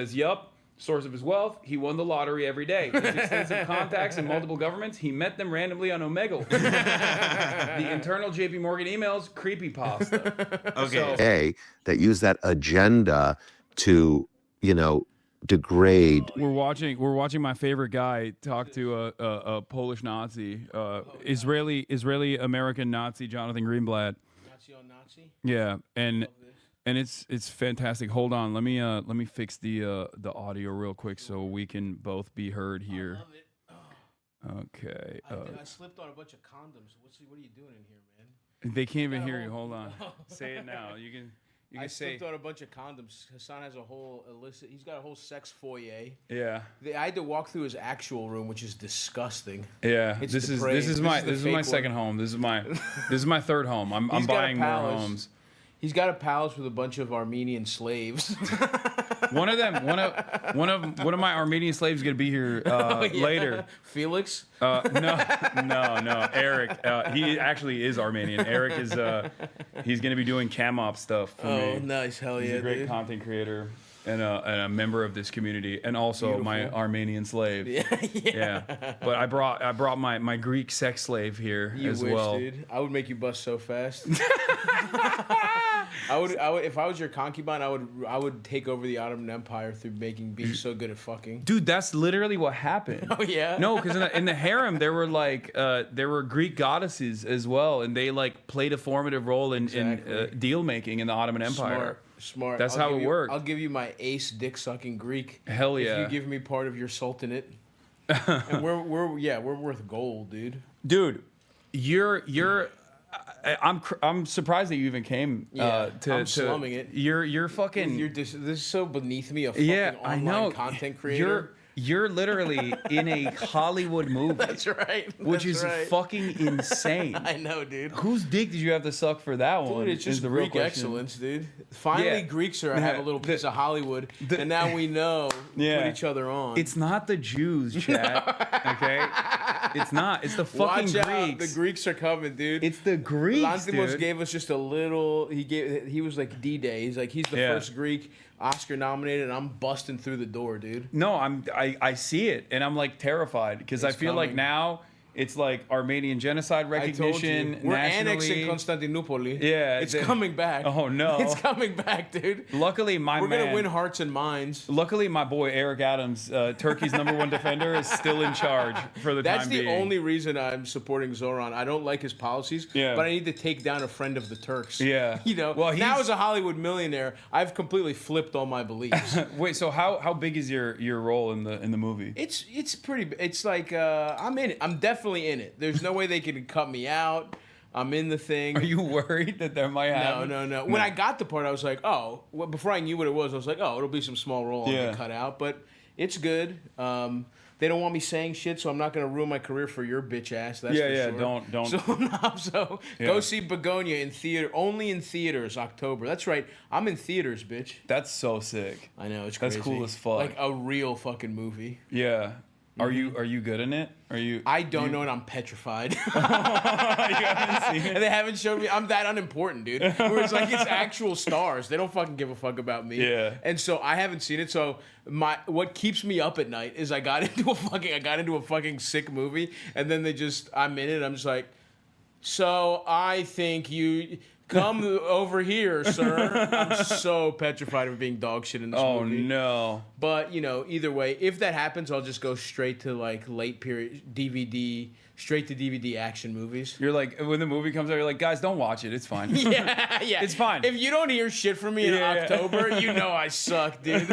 says, yup, source of his wealth, he won the lottery every day. His extensive contacts in multiple governments, he met them randomly on Omegle. The internal JP Morgan emails, creepypasta. Okay. That use that agenda to, degrade. We're watching my favorite guy talk to a Polish Nazi, Israeli American Nazi, Jonathan Greenblatt. Nazi on Nazi? Yeah, and it's fantastic. Hold on, let me fix the audio real quick so we can both be heard here. I love it. Okay. I slipped on a bunch of condoms. What are you doing in here, man? They can't even hear you. Hold on. Say it now. You can I say. slipped on a bunch of condoms. Hassan has a whole illicit. He's got a whole sex foyer. Yeah. I had to walk through his actual room, which is disgusting. Yeah. It's This depraved. is my fake second home. This is my third home. I'm buying more homes. He's got a palace with a bunch of Armenian slaves. One of my Armenian slaves is gonna be here later. Felix? No, Eric. He actually is Armenian. Eric is he's gonna be doing cam op stuff for me. Oh, nice, hell yeah! He's a great dude. content creator and a member of this community, and also Beautiful. my Armenian slave. Yeah. But I brought my Greek sex slave here You as wish, well. dude. I would make you bust so fast. I would if I was your concubine, I would take over the Ottoman Empire through being so good at fucking. Dude, that's literally what happened. Oh yeah. No, because in the harem there were Greek goddesses as well, and they played a formative role in deal making in the Ottoman Empire. Smart. That's how it worked. I'll give you my ace dick sucking Greek. Hell yeah. If you give me part of your sultanate. And we're worth gold, dude. Dude, I'm surprised that you even came. I'm slumming it. You're fucking. This is so beneath me. A fucking online content creator. You're literally in a Hollywood movie. That's right. Which is fucking insane. I know, dude. Whose dick did you have to suck for that one? Dude, it's just the real Greek question. excellence, dude. Finally, Greeks have a little piece of Hollywood, and now we know put each other on. It's not the Jews, Chad. Okay, it's not. It's the fucking Watch Greeks. out, the Greeks are coming, dude. It's the Greeks, Lanthimos dude. gave us just a little. He was like D-Day. He's the first Greek Oscar nominated, and I'm busting through the door, dude. No, I see it, and I'm terrified because I feel like now it's Armenian genocide recognition. I told you. We're nationally. annexing Constantinople. Yeah, it's coming back. Oh no, it's coming back, dude. Luckily, we're gonna win hearts and minds. Luckily, my boy Eric Adams, Turkey's #1 defender, is still in charge for the time being. That's the only reason I'm supporting Zoran. I don't like his policies, but I need to take down a friend of the Turks. Yeah, Well, now as a Hollywood millionaire, I've completely flipped all my beliefs. Wait, so how big is your role in the movie? It's pretty. It's I'm in it. I'm definitely in it. There's no way they can cut me out. I'm in the thing. Are you worried that there might happen? No. When I got the part, I was like, oh. Well, before I knew what it was, I was like, oh, it'll be some small role I'll get cut out. But it's good. They don't want me saying shit, so I'm not going to ruin my career for your bitch ass. That's for sure. Don't. So go see Begonia in theater. Only in theaters, October. That's right. I'm in theaters, bitch. That's so sick. I know, it's crazy. That's cool as fuck. Like a real fucking movie. Yeah. Are you good in it? I don't know, and I'm petrified. You haven't seen it? And they haven't showed me. I'm that unimportant, dude. Where it's it's actual stars. They don't fucking give a fuck about me. Yeah. And so I haven't seen it. So what keeps me up at night is I got into a fucking sick movie, and then I'm in it. I'm just like, so I think you. Come over here, sir. I'm so petrified of being dog shit in this movie. Oh, no. But, either way, if that happens, I'll just go straight to, late period DVD, straight to DVD action movies. You're when the movie comes out, you're like, guys, don't watch it. It's fine. Yeah. It's fine. If you don't hear shit from me in October, you know I suck, dude.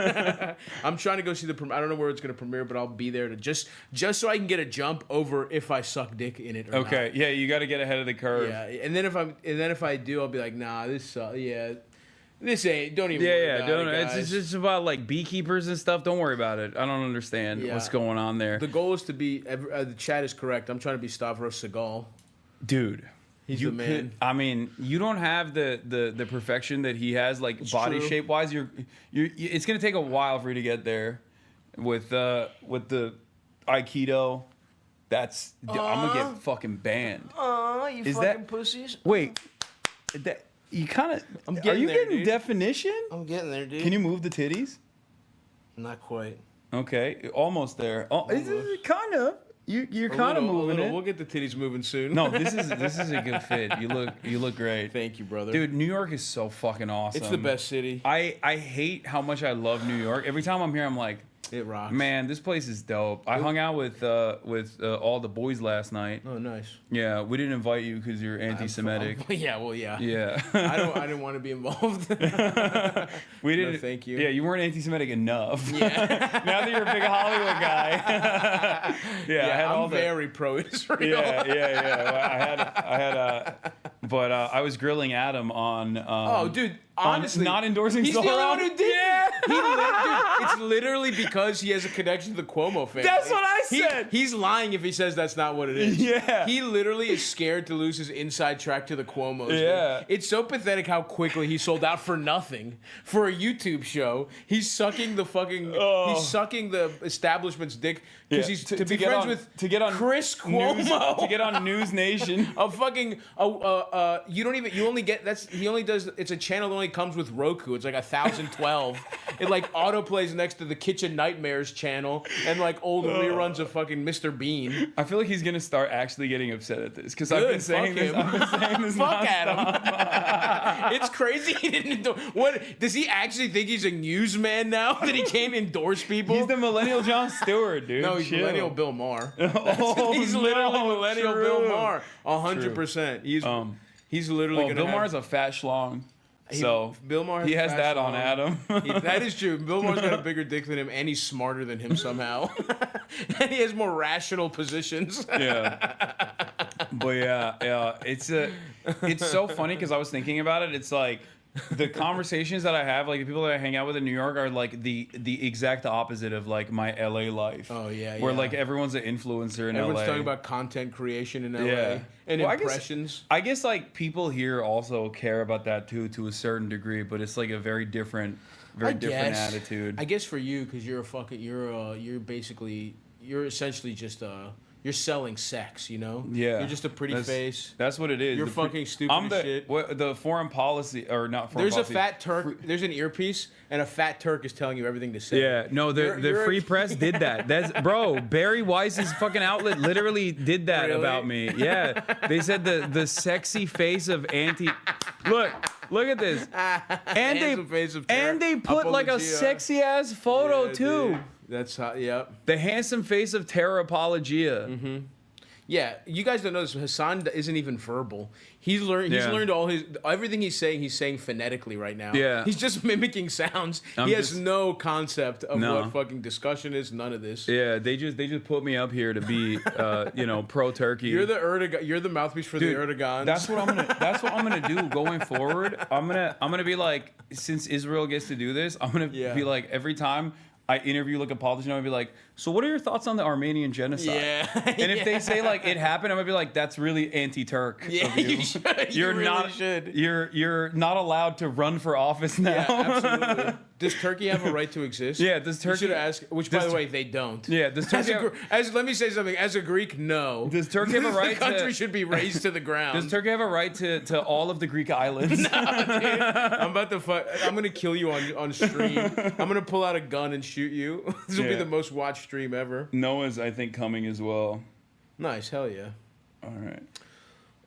I'm trying to go see the premiere. I don't know where it's going to premiere, but I'll be there to just so I can get a jump over if I suck dick in it or not. Okay. Yeah, you got to get ahead of the curve. Yeah. And then if I do, I'll be like, nah, this ain't. Don't even. Worry about don't. It, guys. It's just about beekeepers and stuff. Don't worry about it. I don't understand what's going on there. The goal is to be. The chat is correct. I'm trying to be Stavros Seagal. Dude, he's the man. You don't have the perfection that he has, body shape wise. It's gonna take a while for you to get there. With the Aikido, I'm gonna get fucking banned. You fucking pussies. Wait. You kind of. Are you getting definition? I'm getting there, dude. Can you move the titties? Not quite. Okay, almost there. Oh, it's kind of. You're kind of moving it. We'll get the titties moving soon. No, this is a good fit. You look great. Thank you, brother. Dude, New York is so fucking awesome. It's the best city. I hate how much I love New York. Every time I'm here, I'm like, it rocks. Man, this place is dope. I hung out with all the boys last night. Oh, nice. Yeah, we didn't invite you because you're anti-Semitic. Yeah, well, yeah. Yeah. I didn't want to be involved. We didn't. No, thank you. Yeah, you weren't anti-Semitic enough. Yeah. Now that you're a big Hollywood guy. Yeah, I'm very pro-Israel. Yeah. Well, I was grilling Adam on. Oh, dude. Honestly, not endorsing he's the only Stavros. one who did. Yeah. Dude, it's literally because he has a connection to the Cuomo family. That's what I said. He's lying if he says that's not what it is. Yeah. He literally is scared to lose his inside track to the Cuomos. Yeah. Dude. It's so pathetic how quickly he sold out for nothing for a YouTube show. He's sucking the fucking. He's sucking the establishment's dick because he's to be friends with Chris Cuomo. To get on News Nation. A fucking he only does. It's a channel that only comes with Roku. It's like 1012. It like autoplays next to the Kitchen Nightmares channel and like old reruns of fucking Mr. Bean. I feel like he's gonna start actually getting upset at this because I've been saying this. Fuck Adam. It's crazy. He didn't. What does he actually think he's a newsman now that he can't endorse people? He's the millennial Jon Stewart, dude. No, he's millennial Bill Maher. He's No, literally millennial true. Bill Maher. 100%. He's literally gonna. Bill Maher's a fat schlong. So Bill Maher he has that on Adam. That is true. Bill Maher's got a bigger dick than him, and he's smarter than him somehow. And he has more rational positions. Yeah. But yeah, it's so funny because I was thinking about it. It's like the conversations that I have, like the people that I hang out with in New York, are like the exact opposite of like my LA life. Oh yeah, where like everyone's an influencer in LA. Everyone's talking about content creation in LA and impressions. I guess like people here also care about that too, to a certain degree, but it's like a very different attitude. I guess for you, because you're essentially just you're selling sex, you know? Yeah. You're just a pretty face. That's what it is. You're fucking stupid as shit. The foreign policy, or not foreign policy. There's a fat Turk, there's an earpiece, and a fat Turk is telling you everything to say. Yeah, no, the Free Press did that. That's Bro, Barry Weiss's fucking outlet literally did that about me. Yeah. They said the sexy face of anti... Look at this. And they put like a sexy ass photo too. Dude. That's how, yep. The handsome face of terror apologia. Mm-hmm. Yeah, you guys don't know this. Hassan isn't even verbal. He's learned all everything he's saying phonetically right now. Yeah. He's just mimicking sounds. He has no concept of what fucking discussion is. None of this. Yeah, they just put me up here to be pro Turkey. You're the mouthpiece for the Erdogans. That's what I'm gonna do going forward. I'm gonna be like, since Israel gets to do this, I'm gonna be like, every time I interview like a politician, I'm gonna be like, so what are your thoughts on the Armenian genocide? Yeah. And if they say like it happened, I'm gonna be like, that's really anti-Turk. Yeah, of you. you should. You're not allowed to run for office now. Yeah, absolutely. Does Turkey have a right to exist? Yeah, does Turkey? You should ask. Which, by the way, they don't. Yeah, does Turkey? Let me say something. As a Greek, no. Does Turkey have a right? The country should be razed to the ground. Does Turkey have a right to all of the Greek islands? No, dude. I'm gonna kill you on stream. I'm gonna pull out a gun and shoot you. This will be the most watched stream ever. Noah's, I think, coming as well. Nice, hell yeah. All right.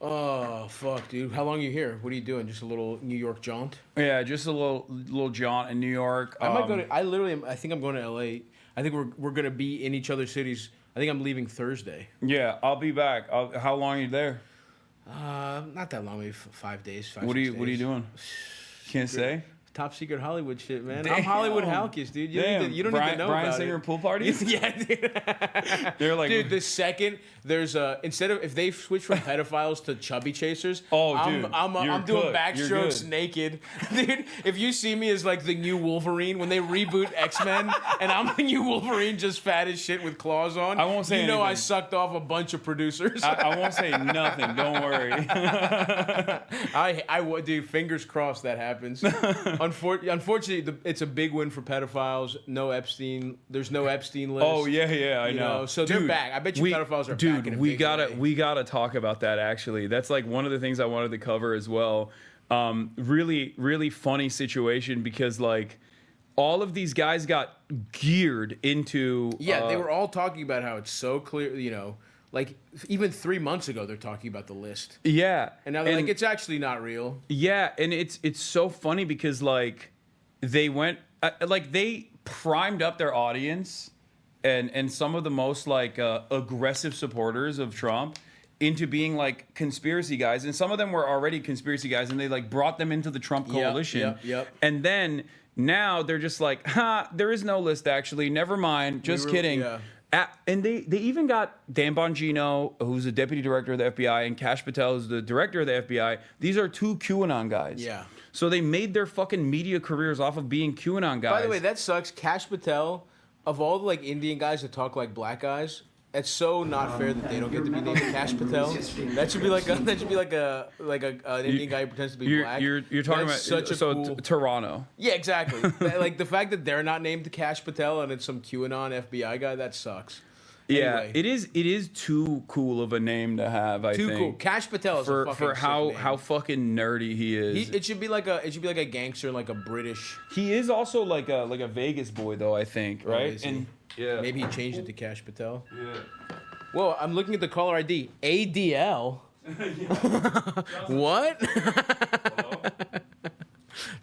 Oh fuck, dude! How long are you here? What are you doing? Just a little New York jaunt? Yeah, just a little jaunt in New York. I might go to. I think I'm going to LA. I think we're gonna be in each other's cities. I think I'm leaving Thursday. Yeah, I'll be back. How long are you there? Not that long. Maybe 5 days. What are you doing? Can't say. Top secret Hollywood shit, man. Damn. I'm Hollywood Halkis, dude. You don't need to know Brian about Singer it. pool parties? Yeah, dude. They're like, dude, the second there's instead of if they switch from pedophiles to chubby chasers, I'm doing backstrokes naked, dude. If you see me as like the new Wolverine when they reboot X-Men, and I'm the new Wolverine, just fat as shit with claws on, I won't say anything. I sucked off a bunch of producers. I won't say nothing. Don't worry. I would, dude. Fingers crossed that happens. Unfortunately, it's a big win for pedophiles. No Epstein. There's no Epstein list. Oh yeah, I know. So they're back. I bet you pedophiles are back. Dude, we gotta talk about that. Actually, that's like one of the things I wanted to cover as well. Really, really funny situation because like all of these guys got geared into. Yeah, they were all talking about how it's so clear, like even 3 months ago they're talking about the list. Yeah. And now they're like, it's actually not real. Yeah, and it's so funny because like they went like they primed up their audience and some of the most like aggressive supporters of Trump into being like conspiracy guys, and some of them were already conspiracy guys, and they like brought them into the Trump coalition. Yep. And then now they're just like, there is no list actually. Never mind. Just kidding. Yeah. And they even got Dan Bongino, who's the deputy director of the FBI, and Kash Patel, who's the director of the FBI. These are 2 QAnon guys. Yeah. So they made their fucking media careers off of being QAnon guys. By the way, that sucks. Kash Patel, of all the like Indian guys that talk like black guys, it's so not fair that they don't get to be named Kash Patel. That should be like an Indian guy who pretends to be black. You're talking That's about such a cool... Toronto. Yeah, exactly. Like the fact that they're not named Kash Patel and it's some QAnon FBI guy, that sucks. Yeah, Anyway. it is too cool of a name to have. I think Too cool. Kash Patel is a fucking for how sick name. how fucking nerdy he is. It should be like a gangster, like a British. He is also like a Vegas boy though. I think right. Is he? And yeah, Maybe he changed it to Kash Patel. Yeah. Whoa, I'm looking at the caller ID. ADL. What? Hello?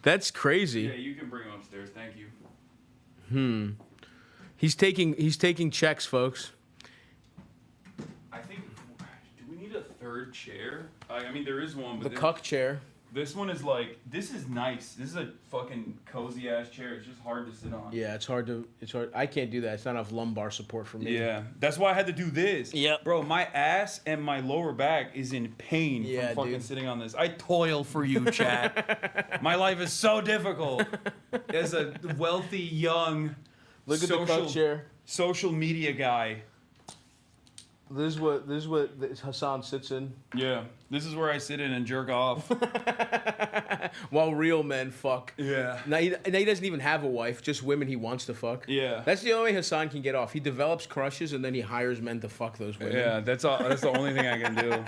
That's crazy. Yeah, you can bring him upstairs. Thank you. He's taking checks, folks. I think. Do we need a third chair? I mean, there is one. But The cuck chair. This one is like. This is nice. This is a fucking cozy ass chair. It's just hard to sit on. Yeah, it's hard. I can't do that. It's not enough lumbar support for me. Yeah, that's why I had to do this. Yep. Bro, my ass and my lower back is in pain Yeah, from fucking dude. sitting on this. I toil for you, Chad. My life is so difficult. As a wealthy, young, Look at the cuck chair. social media guy. This is what Hassan sits in. Yeah, this is where I sit in and jerk off. While real men fuck. Yeah. Now he doesn't even have a wife, just women he wants to fuck. Yeah. That's the only way Hassan can get off. He develops crushes and then he hires men to fuck those women. Yeah, that's the only thing I can do.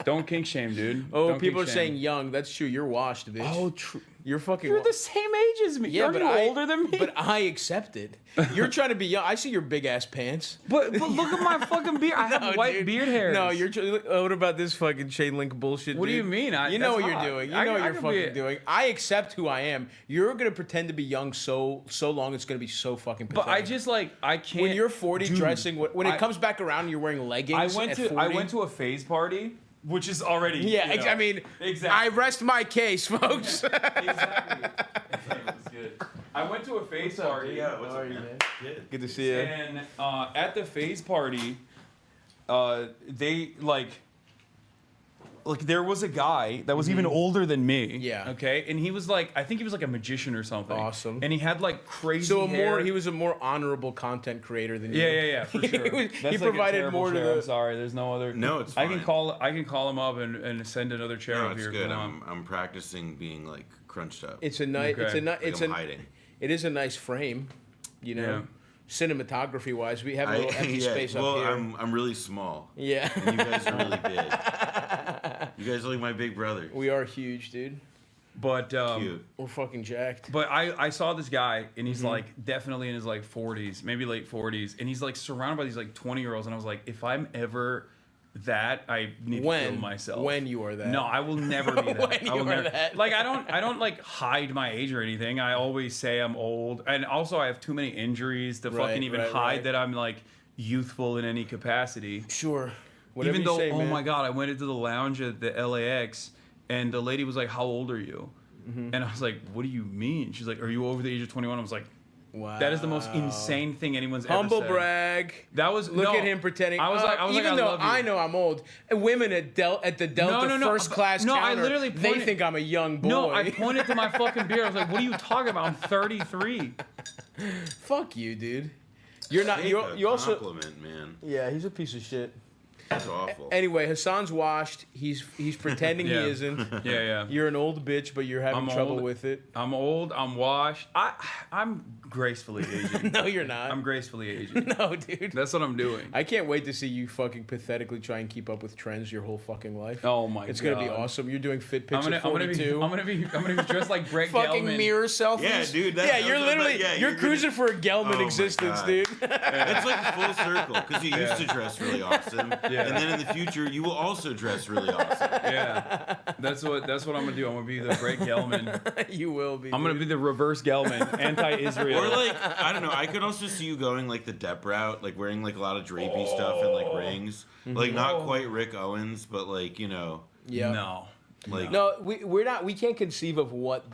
Don't kink shame, dude. Oh, Don't people are kink saying shame. young. That's true. You're washed, bitch. Oh, true. You're fucking. You're the same age as me. Yeah, Aren't but you older than me? But I accept it. You're trying to be young. I see your big ass pants. But look at my fucking beard. I have No, white dude. beard hairs. No, what about this fucking chain link bullshit? What do dude? you mean? You know that's what hot. you're doing. You I- know what I you're could fucking be- doing. I accept who I am. You're gonna pretend to be young so long. It's gonna be so fucking. Pathetic. But I just like I can't. when you're 40 Dude, dressing when it I- comes back around and you're wearing leggings. I went to a phase party, which is already. Yeah, you know, I mean, exactly. I rest my case, folks. Exactly. That's good. I went to a phase party. Yeah, what's up, man? Good to see you. And at the phase party, they like there was a guy that was even older than me. Yeah. Okay. And he was like, I think he was like a magician or something. Awesome. And he had like crazy. So hair. he was a more honorable content creator than you. Yeah, for sure. He That's like a provided terrible more to chair. the- I'm sorry. There's no other. No, it's I can fine. call him up and send another chair No, up it's here. good. Come on. I'm practicing being like crunched up. It's a nice. Okay. I'm hiding. It is a nice frame, you know. Yeah. Cinematography wise, we have a little empty space well, up here. I'm really small. Yeah. And you guys are really big. You guys are like my big brothers. We are huge, dude. But Cute. We're fucking jacked. But I saw this guy and he's like definitely in his like 40s, maybe late 40s, and he's like surrounded by these like 20-year-olds, and I was like, if I'm ever that, I need to kill myself. When you are that. No, I will never be that. When I will you are never, that. Like I don't like hide my age or anything. I always say I'm old, and also I have too many injuries to Right, fucking even right, hide right. that I'm like youthful in any capacity. Sure. Whatever Even you though, say, oh man. my god, I went into the lounge at the LAX, and the lady was like, "How old are you?" Mm-hmm. And I was like, "What do you mean?" She's like, "Are you over the age of 21?" I was like, Wow. "That is the most insane thing anyone's Humble ever said." brag. That was Look no, at him pretending. I was like, even I though love you. I know I'm old, and women at the Delta No, first class no, I counter, literally they pointed- think I'm a young boy. No, I pointed to my fucking beard. I was like, "What are you talking about? I'm 33." Fuck you, dude. You're not. Take You a also. compliment, man. Yeah, he's a piece of shit. That's awful. Anyway, Hassan's washed. He's pretending Yeah. he isn't. Yeah. You're an old bitch, but you're having trouble old. with it. I'm old. I'm washed. I'm gracefully aging. No, you're not. I'm gracefully aging. No, dude. That's what I'm doing. I can't wait to see you fucking pathetically try and keep up with trends your whole fucking life. Oh my god. It's gonna be awesome. You're doing fit pics at I'm 42. gonna be dressed like Brett fucking Gelman. mirror selfies. Yeah, dude, You're literally you're cruising for a Gelman Oh my existence, God. dude. It's like full circle because you used to dress really awesome, Yeah. and then in the future you will also dress really awesome. Yeah, that's what I'm gonna do. I'm gonna be the Brett Gelman. You will be. I'm gonna be the reverse Gelman, anti-Israel. Or like I don't know. I could also see you going like the Depp route, like wearing like a lot of drapey stuff and like rings, like not quite Rick Owens, but like Yeah. no. like No, we're not. We can't conceive of what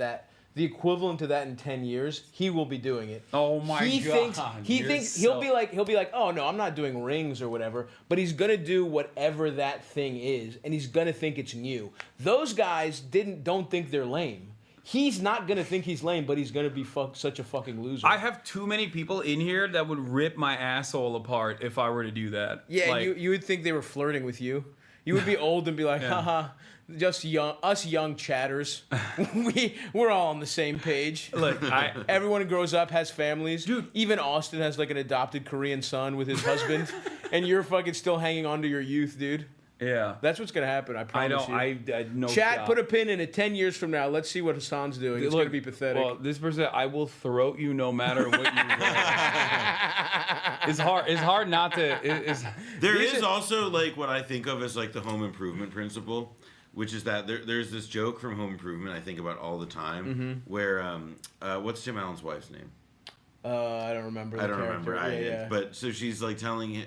the equivalent to that in 10 years. He will be doing it. Oh my he God, He you're thinks so- he'll be like, oh no, I'm not doing rings or whatever. But he's gonna do whatever that thing is, and he's gonna think it's new. Those guys don't think they're lame. He's not gonna think he's lame, but he's gonna be such a fucking loser. I have too many people in here that would rip my asshole apart if I were to do that. Yeah, Like, you would think they were flirting with you. You would be old and be like, haha, just us young chatters. We're all on the same page. look, Everyone grows up, has families. Dude. Even Austin has like an adopted Korean son with his husband, and you're fucking still hanging on to your youth, dude. yeah. That's what's gonna happen. I I promise know. you. I no Chat, doubt. put a pin in it. 10 years from now, let's see what Hassan's doing. It's gonna be pathetic. Well, this person, I will throat you no matter what you wear. It's hard. It's hard not to. there is also like what I think of as like the home improvement principle, which is that there's this joke from Home Improvement I think about all the time, where what's Tim Allen's wife's name? I don't remember. I don't character. remember. Yeah. But so she's like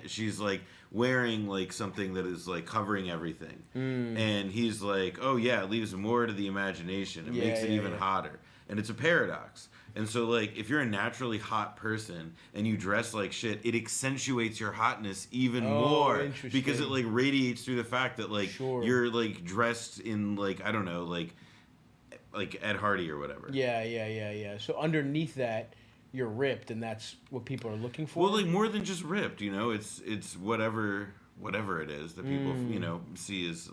she's like wearing like something that is like covering everything, and he's like, oh yeah, it leaves more to the imagination. It makes it even hotter, and it's a paradox. And so like if you're a naturally hot person and you dress like shit, it accentuates your hotness even more because it like radiates through the fact that like you're like dressed in like I don't know like Ed Hardy or whatever. Yeah. So underneath that, you're ripped, and that's what people are looking for. Well, like more than just ripped, it's whatever it is that people see as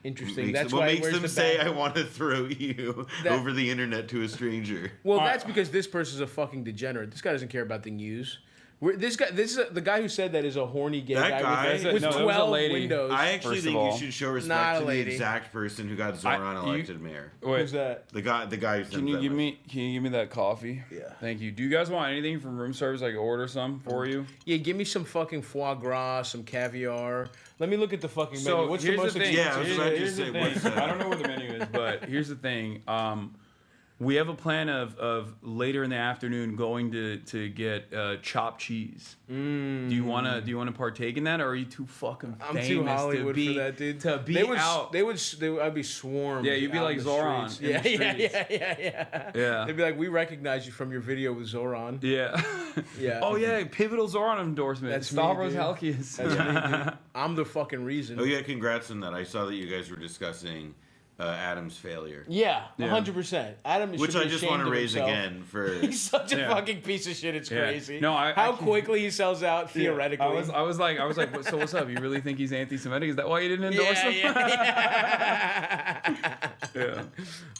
interesting. That's what makes them say, "I want to throw you over the internet to a stranger." Well, that's because this person's a fucking degenerate. This guy doesn't care about the news. This is the guy who said that is a horny gay That guy with no, that was a 12 lady. windows. I actually First think of you all, should show not respect a to the lady. exact person who got Zoran elected mayor. Wait, Who's that? The guy who sent Can you that give message. me that coffee? Yeah. Thank you. Do you guys want anything from room service? I can order some for you. Yeah, give me some fucking foie gras, some caviar. Let me look at the fucking menu. What's the here's most thing. Yeah, I was expensive? about to Here's the say, thing. what's that? I don't know where the menu is, but here's the thing. We have a plan of later in the afternoon going to get chopped cheese. Do you wanna partake in that, or are you too fucking I'm famous too Hollywood to be, for that, dude. To be out. I'd be swarmed. Yeah, you'd be out like in the Zoran streets. in the Yeah. Yeah. They'd be like, we recognize you from your video with Zoran. Yeah. Yeah. Oh yeah, pivotal Zoran endorsement. That's me, Stavros dude. Halkias. That's me, dude. I'm the fucking reason. Oh yeah, congrats on that. I saw that you guys were discussing Adam's failure, Yeah, Yeah. 100%. Adam which should I be just ashamed want to of raise himself. again for. He's such a Yeah. fucking piece of shit. It's Yeah. crazy. No, how quickly he sells out theoretically. I was like, so what's up? You really think he's anti-Semitic? Is that why you didn't endorse him? Yeah.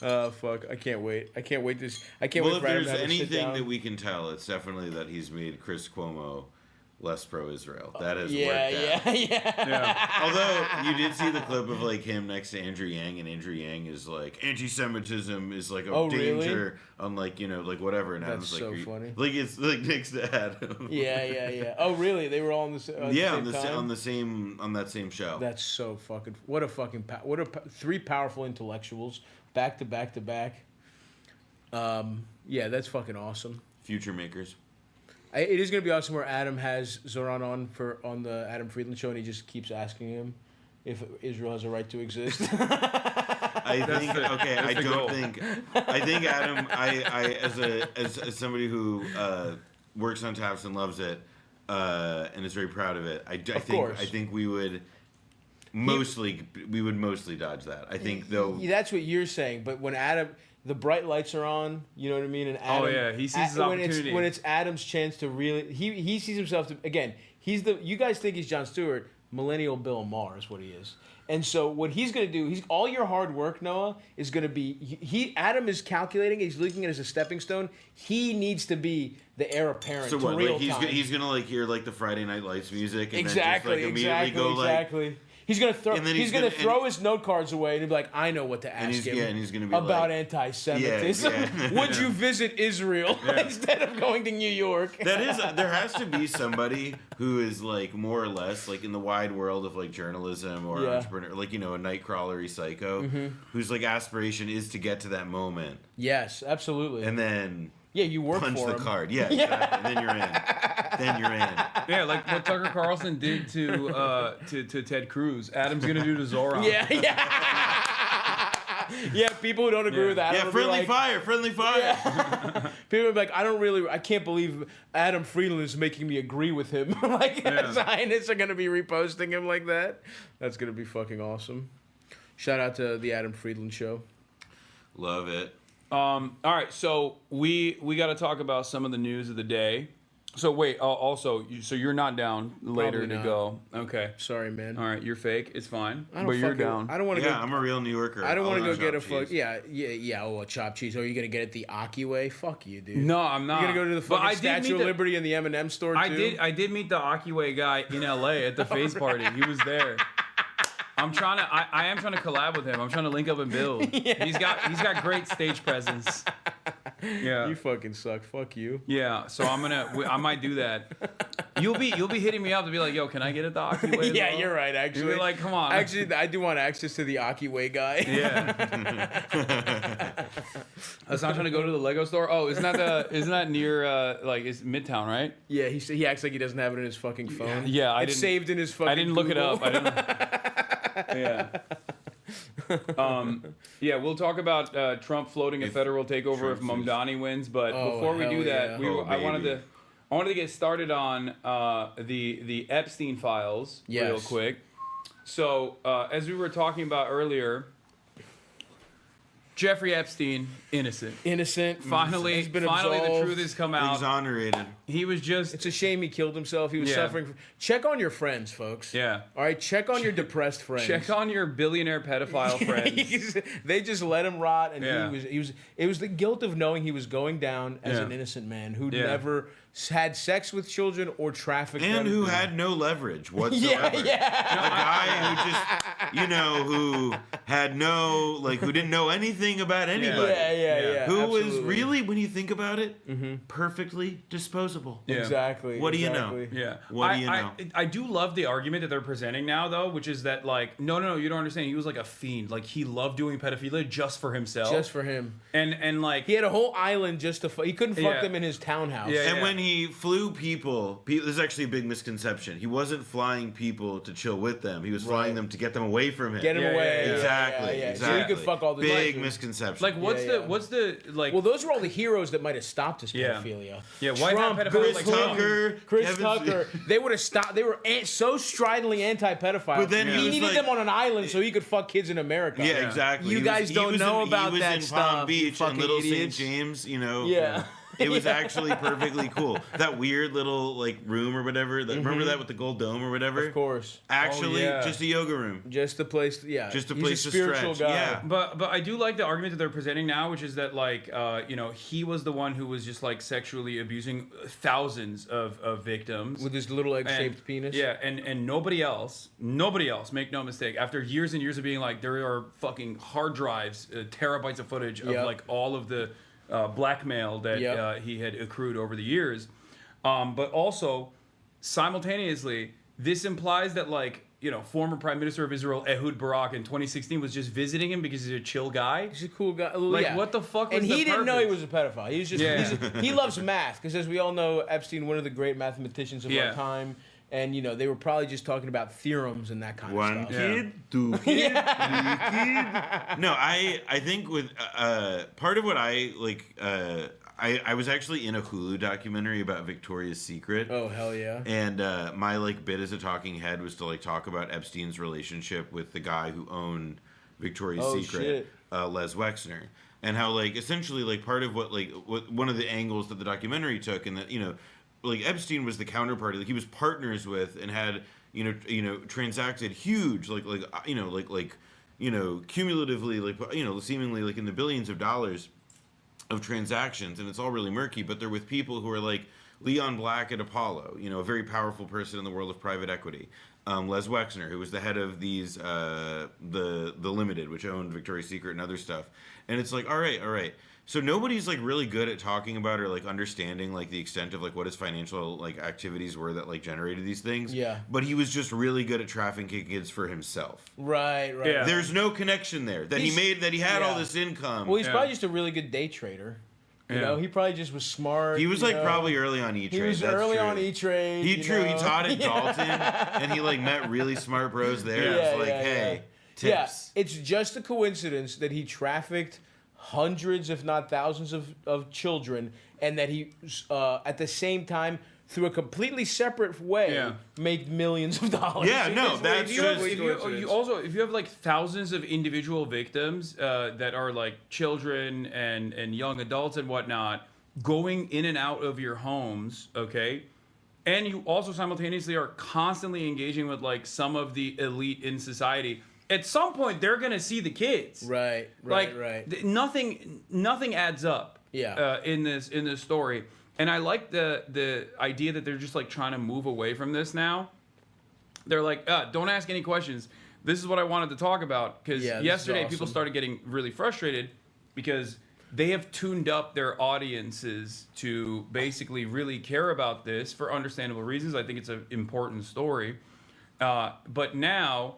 Oh fuck! I can't wait. I can't wait for Well, Adam if to there's have a sit anything down. that we can tell, it's definitely that he's made Chris Cuomo less pro-Israel. That has worked Yeah. out. Yeah. Although you did see the clip of like him next to Andrew Yang, and Andrew Yang is like anti-Semitism is like a danger on like like whatever. And That's Adam's so like, funny. Like it's like next to Adam. Yeah. Oh really? They were all on the same time? on that same show. That's so fucking. What a fucking. Three powerful intellectuals back to back to back. Yeah, that's fucking awesome. Future makers. It is going to be awesome where Adam has Zoran on the Adam Friedland show, and he just keeps asking him if Israel has a right to exist. I think I the don't goal. think Adam. I as somebody who works on Taps and loves it and is very proud of it. I think we would mostly dodge that. I think though. That's what you're saying, but when Adam. The bright lights are on, you know what I mean? And Adam, he sees his opportunity. When it's Adam's chance to really, he sees himself to, again, you guys think he's Jon Stewart, Millennial Bill Maher is what he is. And so what he's going to do, all your hard work, Noah, is going to be, Adam is calculating, he's looking at it as a stepping stone. He needs to be the heir apparent to real time. He's going to like hear like the Friday Night Lights music and exactly, then just like immediately go exactly. He's gonna throw his note cards away and be like, I know what to ask him. And he's gonna be about like, anti-Semitism. Yeah. Would you visit Israel instead of going to New York? There has to be somebody who is like more or less like in the wide world of like journalism or entrepreneur, like, you know, a nightcrawlery psycho, whose like aspiration is to get to that moment. Yes, absolutely. And then you work punch for the him. card. Yeah, exactly. And then you're in. Yeah, like what Tucker Carlson did to Ted Cruz. Adam's gonna do to Zoran. Yeah. Yeah, people who don't agree with Adam. Yeah, friendly fire. Yeah. People are like, I can't believe Adam Friedland is making me agree with him. Zionists are gonna be reposting him like that. That's gonna be fucking awesome. Shout out to the Adam Friedland Show. Love it. All right, so we got to talk about some of the news of the day. So wait, also, so you're not down later to go? Okay, sorry, man. All right, you're fake. It's fine, but you're down. I don't want to go. I'm a real New Yorker. I don't want to go get a fuck. Yeah. Oh, a chopped cheese. Oh, are you gonna get it the Aki way? Fuck you, dude. No, I'm not. You're gonna go to the fucking Statue of Liberty and the M&M store too? I did meet the Aki way guy in L.A. at the Face Party. He was there. I am trying to collab with him. I'm trying to link up and build. Yeah. He's got great stage presence. Yeah. You fucking suck. Fuck you. Yeah. So I might do that. You'll be hitting me up to be like, yo, can I get it the Aki way? Yeah, you're right. Actually, you'll be like, come on. Actually, I do want access to the Aki way guy. Yeah. I was not trying to go to the Lego store. Oh, isn't that near like it's Midtown, right? Yeah. He acts like he doesn't have it in his fucking phone. Yeah. It's saved in his fucking. I didn't look Google. it up. Yeah. We'll talk about Trump floating a federal takeover if Mamdani wins, but before we do that, I wanted to get started on the Epstein files real quick. So as we were talking about earlier, Jeffrey Epstein, innocent. Finally, the truth has come out. Exonerated. He was just... It's a shame he killed himself. He was suffering. Check on your friends, folks. Yeah. All right, check on your depressed friends. Check on your billionaire pedophile friends. They just let him rot, and it was the guilt of knowing he was going down as an innocent man who never had sex with children or trafficked them. And who had no leverage whatsoever. A guy who just, who had no, who didn't know anything about anybody. Who was really, when you think about it, perfectly disposable. Yeah. Exactly. What do you know? Yeah. What do you know? I do love the argument that they're presenting now, though, which is that, no, you don't understand. He was like a fiend. He loved doing pedophilia just for himself. Just for him. And he had a whole island just to fuck. He couldn't fuck them in his townhouse. Yeah, and when he flew people, this is actually a big misconception. He wasn't flying people to chill with them. He was flying them to get them away from him. Get him away. Exactly. So he could fuck all the big misconception. What's the Well, those were all the heroes that might have stopped his pedophilia. Yeah, Trump, Chris Tucker. They would have stopped. They were so stridently anti-pedophile. But then he needed them on an island so he could fuck kids in America. Yeah, exactly. You guys don't know about that stuff. He was in Palm Beach and Little St. James, Yeah. It was actually perfectly cool. That weird little room or whatever. Remember that with the gold dome or whatever? Of course. Actually, just a yoga room. Just a place. Just a He's place a to spiritual stretch. guy. Yeah. But I do like the argument that they're presenting now, which is that he was the one who was just sexually abusing thousands of victims with his little egg-shaped penis. Yeah, and nobody else. Make no mistake. After years and years of being there are fucking hard drives, terabytes of footage of all of the blackmail that he had accrued over the years. But also, simultaneously, this implies that, former Prime Minister of Israel, Ehud Barak, in 2016 was just visiting him because he's a chill guy. He's a cool guy. What the fuck was And he the didn't know purpose? he was a pedophile. He was just, he loves math, because as we all know, Epstein, one of the great mathematicians of our time. And, they were probably just talking about theorems and that kind of stuff. One kid, two kid, three kid. No, I think with part of what I was actually in a Hulu documentary about Victoria's Secret. Oh, hell yeah. And my bit as a talking head was to talk about Epstein's relationship with the guy who owned Victoria's Secret, Les Wexner. And how essentially part of what one of the angles that the documentary took, and that Epstein was the counterparty. He was partners with and had transacted huge, cumulatively, seemingly like in the billions of dollars of transactions, and it's all really murky, but they're with people who are like Leon Black at Apollo, a very powerful person in the world of private equity. Les Wexner, who was the head of these, the Limited, which owned Victoria's Secret and other stuff. And it's like, all right. So nobody's like really good at talking about or like understanding like the extent of like what his financial like activities were that like generated these things. Yeah. But he was just really good at trafficking kids for himself. Right. Yeah. There's no connection there that he had all this income. Well, he's probably just a really good day trader. You know, he probably just was smart. He was like probably early on E-Trade. He was early on E-Trade. He taught at Dalton, and he like met really smart bros there. It was like, hey, tips. Yeah, it's just a coincidence that he trafficked hundreds, if not thousands, of children, and that he, at the same time, through a completely separate way, made millions of dollars. Yeah, no, that's if you have like thousands of individual victims that are like children and young adults and whatnot going in and out of your homes, okay, and you also simultaneously are constantly engaging with like some of the elite in society. At some point, they're gonna see the kids. Right. Nothing adds up. Yeah. In this story. And I like the idea that they're just like trying to move away from this now. They're like, don't ask any questions. This is what I wanted to talk about. Because yesterday people started getting really frustrated because they have tuned up their audiences to basically really care about this for understandable reasons. I think it's an important story. But now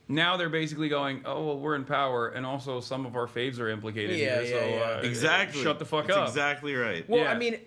they're basically going, oh, well, we're in power, and also some of our faves are implicated here. So exactly. Shut the fuck up. That's exactly right. Well, I mean,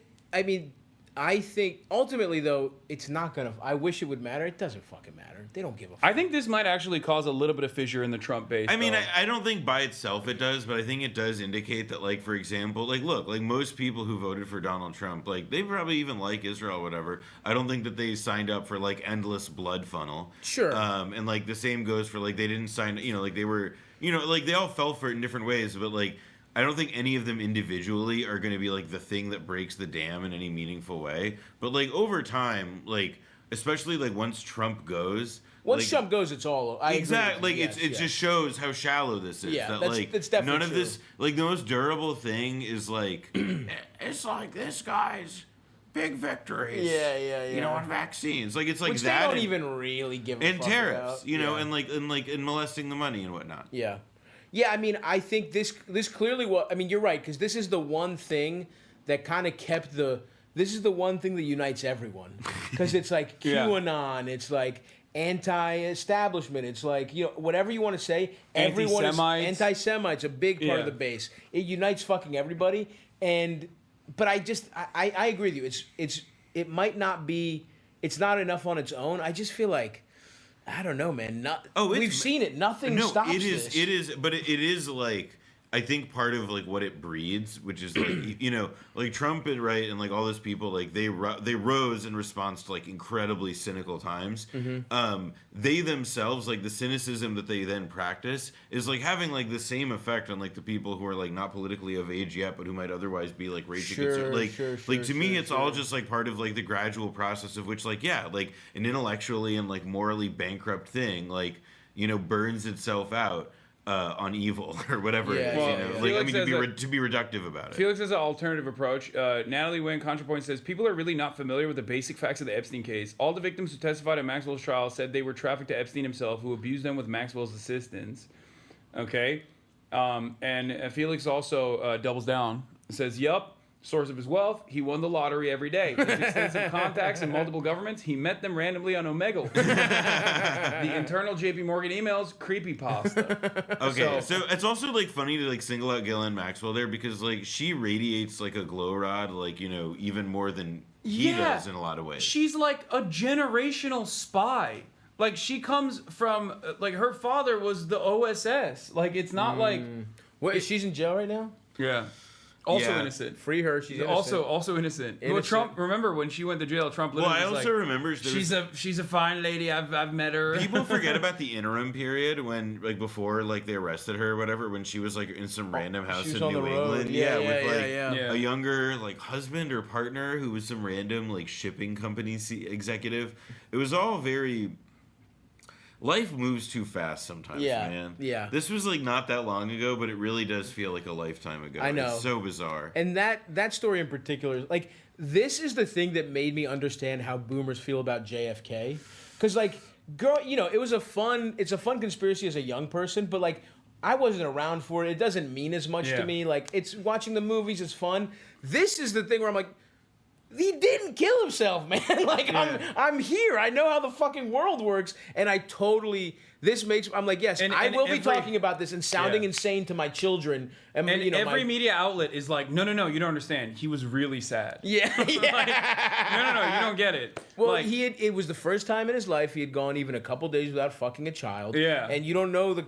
I think ultimately though it's not gonna. I wish it would matter. It doesn't fucking matter. They don't give a fuck. I think this might actually cause a little bit of fissure in the Trump base. I mean, I don't think by itself it does, but I think it does indicate that, like, for example, like, look, like most people who voted for Donald Trump, like, they probably even like Israel or whatever. I don't think that they signed up for, like, endless blood funnel. Sure. And, like, the same goes for, like, they didn't sign, like, they were, like, they all fell for it in different ways, but, like, I don't think any of them individually are going to be, like, the thing that breaks the dam in any meaningful way. But, like, over time, like, especially, like, once Trump goes... Once Trump goes, it's all... Exactly. Like, it just shows how shallow this is. Yeah, that's definitely none of true. this... Like, the most durable thing is, like... it's like this guy's big victories. Yeah. On vaccines. Like, it's like Which that... they don't even really give a and fuck tariffs, about. and molesting the money and whatnot. Yeah. Yeah, I mean, I think this clearly was... I mean, you're right, because this is the one thing that kind of kept the... This is the one thing that unites everyone. Because it's like QAnon, it's like anti-establishment, it's like, whatever you want to say, everyone is... Anti-Semites, a big part of the base. It unites fucking everybody, but I agree with you. It might not be... It's not enough on its own. I just feel like... I don't know, man. We've seen it. Nothing stops this. It is, but it is like, I think part of like what it breeds, which is like, like Trump and right, and like all those people, like they rose in response to like incredibly cynical times. Mm-hmm. They themselves, like the cynicism that they then practice, is like having like the same effect on like the people who are like not politically of age yet, but who might otherwise be like raging. To me, it's all just like part of like the gradual process of which, like, like an intellectually and like morally bankrupt thing, like burns itself out. On evil or whatever it is, like, I mean, to be reductive about it. Felix has an alternative approach. Natalie Wynn ContraPoint says people are really not familiar with the basic facts of the Epstein case. All the victims who testified at Maxwell's trial said they were trafficked to Epstein himself, who abused them with Maxwell's assistance. Okay, and Felix also doubles down. Says, "Yup." Source of his wealth, he won the lottery every day. His extensive contacts in multiple governments, he met them randomly on Omegle. The internal JP Morgan emails, creepypasta. Okay, so it's also like funny to like single out Ghislaine Maxwell there because like she radiates like a glow rod, like, even more than he does in a lot of ways. She's like a generational spy. Like she comes from, like her father was the OSS. Like it's not like... Wait, she's in jail right now? Yeah. Also innocent. Free her. She's innocent. Also innocent. Well, Trump. Remember when she went to jail? Trump. Well, I also remember she's a fine lady. I've met her. People forget about the interim period when, like, before, like, they arrested her or whatever, when she was like in some random house in New England. With a younger like husband or partner who was some random like shipping company executive. It was all very life moves too fast sometimes, man. Yeah. This was like not that long ago, but it really does feel like a lifetime ago. I know. It's so bizarre. And that story in particular, like, this is the thing that made me understand how boomers feel about JFK. Because, like, girl, you know, it's a fun conspiracy as a young person, but, like, I wasn't around for it. It doesn't mean as much to me. Like, it's watching the movies, it's fun. This is the thing where I'm like, he didn't kill himself, man. Like, I'm here. I know how the fucking world works. And I'm like, yes, I will be talking about this and sounding insane to my children. And you know, every media outlet is like, no, you don't understand. He was really sad. Yeah. Like, no, you don't get it. Well, like, it was the first time in his life he had gone even a couple days without fucking a child. Yeah. And you don't know the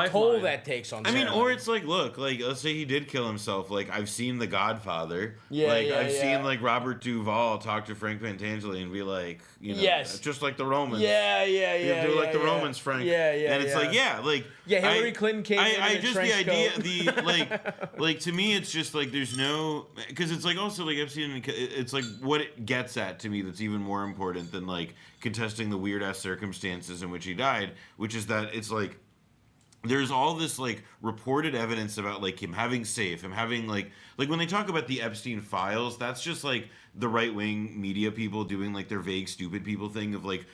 toll that takes on someone. I mean, or it's like, look, like, let's say he did kill himself. Like, I've seen The Godfather. Yeah, I've seen, like, Robert Duvall talk to Frank Pentangeli and be like, you know, just like the Romans. Yeah. You do like the Romans, Frank. Yeah. And it's like, Hillary Clinton came in a just trench the idea, coat. like to me, it's just like there's no, because it's like also like I've seen, it's like what it gets at to me that's even more important than like contesting the weird ass circumstances in which he died, which is that it's like there's all this like reported evidence about like him having like when they talk about the Epstein files, that's just like the right wing media people doing like their vague stupid people thing of like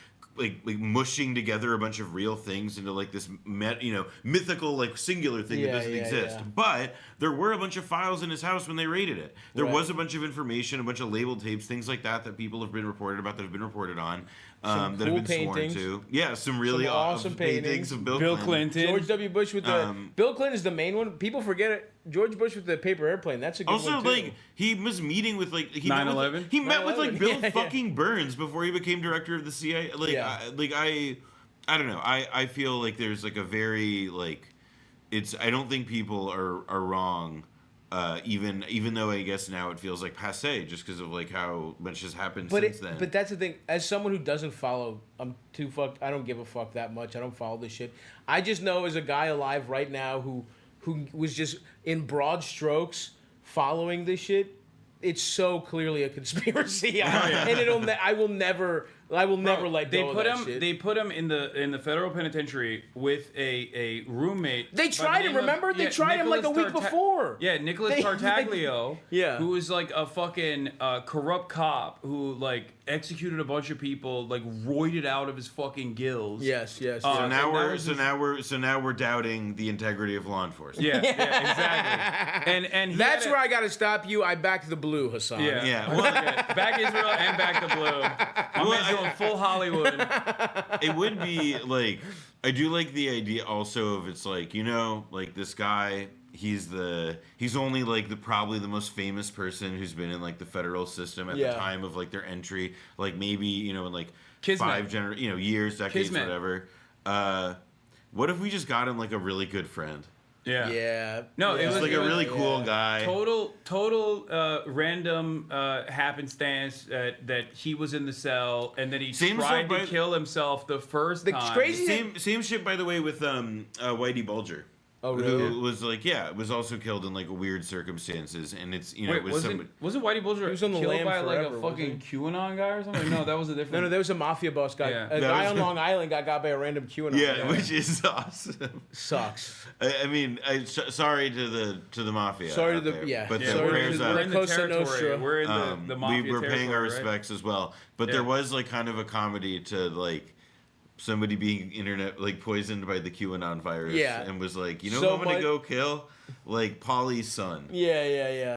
mushing together a bunch of real things into like this mythical like singular thing that doesn't exist. But there were a bunch of files in his house when they raided it. There was a bunch of information, a bunch of labeled tapes, things like that people have been reported about, that have been reported on, that cool have been paintings. sworn to. Yeah, some really awesome paintings of Bill Clinton. George W. Bush with the Bill Clinton is the main one. People forget it. George Bush with the paper airplane. That's a good one too. Also, like he was meeting with like 9/11. He met with like Bill Yeah. fucking Burns before he became director of the CIA. I don't know. I feel like there's like a very like I don't think people are wrong. Even though I guess now it feels like passé just because of like how much has happened since then. But that's the thing. As someone who doesn't follow, I'm too fucked. I don't give a fuck that much. I don't follow this shit. I just know as a guy alive right now who was just in broad strokes following this shit. It's so clearly a conspiracy, and I will never let go of that shit. They put him in the federal penitentiary with a roommate. They tried him. Remember, they tried him like a week before. Yeah, Nicholas Tartaglio. Who was like a fucking corrupt cop who like executed a bunch of people, like roided out of his fucking gills. Yes. So now we're doubting the integrity of law enforcement. Yeah, exactly. And that's where I got to stop you. I back the blue, Hassan. Yeah. Well, back Israel and back the blue. My man's going full Hollywood. It would be like, I do like the idea also of it's like, you know, like this guy, he's only like probably the most famous person who's been in like the federal system at the time of like their entry, like maybe, you know, in like Kismet. 5 years, decades, Kismet. whatever. What if we just got him like a really good friend? Yeah. No, It was like a really cool guy. Total random happenstance that he was in the cell and then he tried to kill himself the first time. Crazy. Same shit, by the way, with Whitey Bulger. Oh, really? Who was like, was also killed in like weird circumstances, and it's Wait, wasn't Whitey Bulger was on the killed lam by forever, like a fucking QAnon guy or something? No, that was a different. No, there was a mafia boss guy. Yeah. A guy on Long Island got by a random QAnon. Yeah, which is awesome. Sucks. I mean, sorry to the mafia. Sorry to the there, but sorry prayers to we're in the Cosa territory. Nostra. We're in the mafia we're paying our territory, right? respects as well. But there was like kind of a comedy to like somebody being poisoned by the QAnon virus, and was like, you know, who I'm gonna go kill, like Polly's son. Yeah.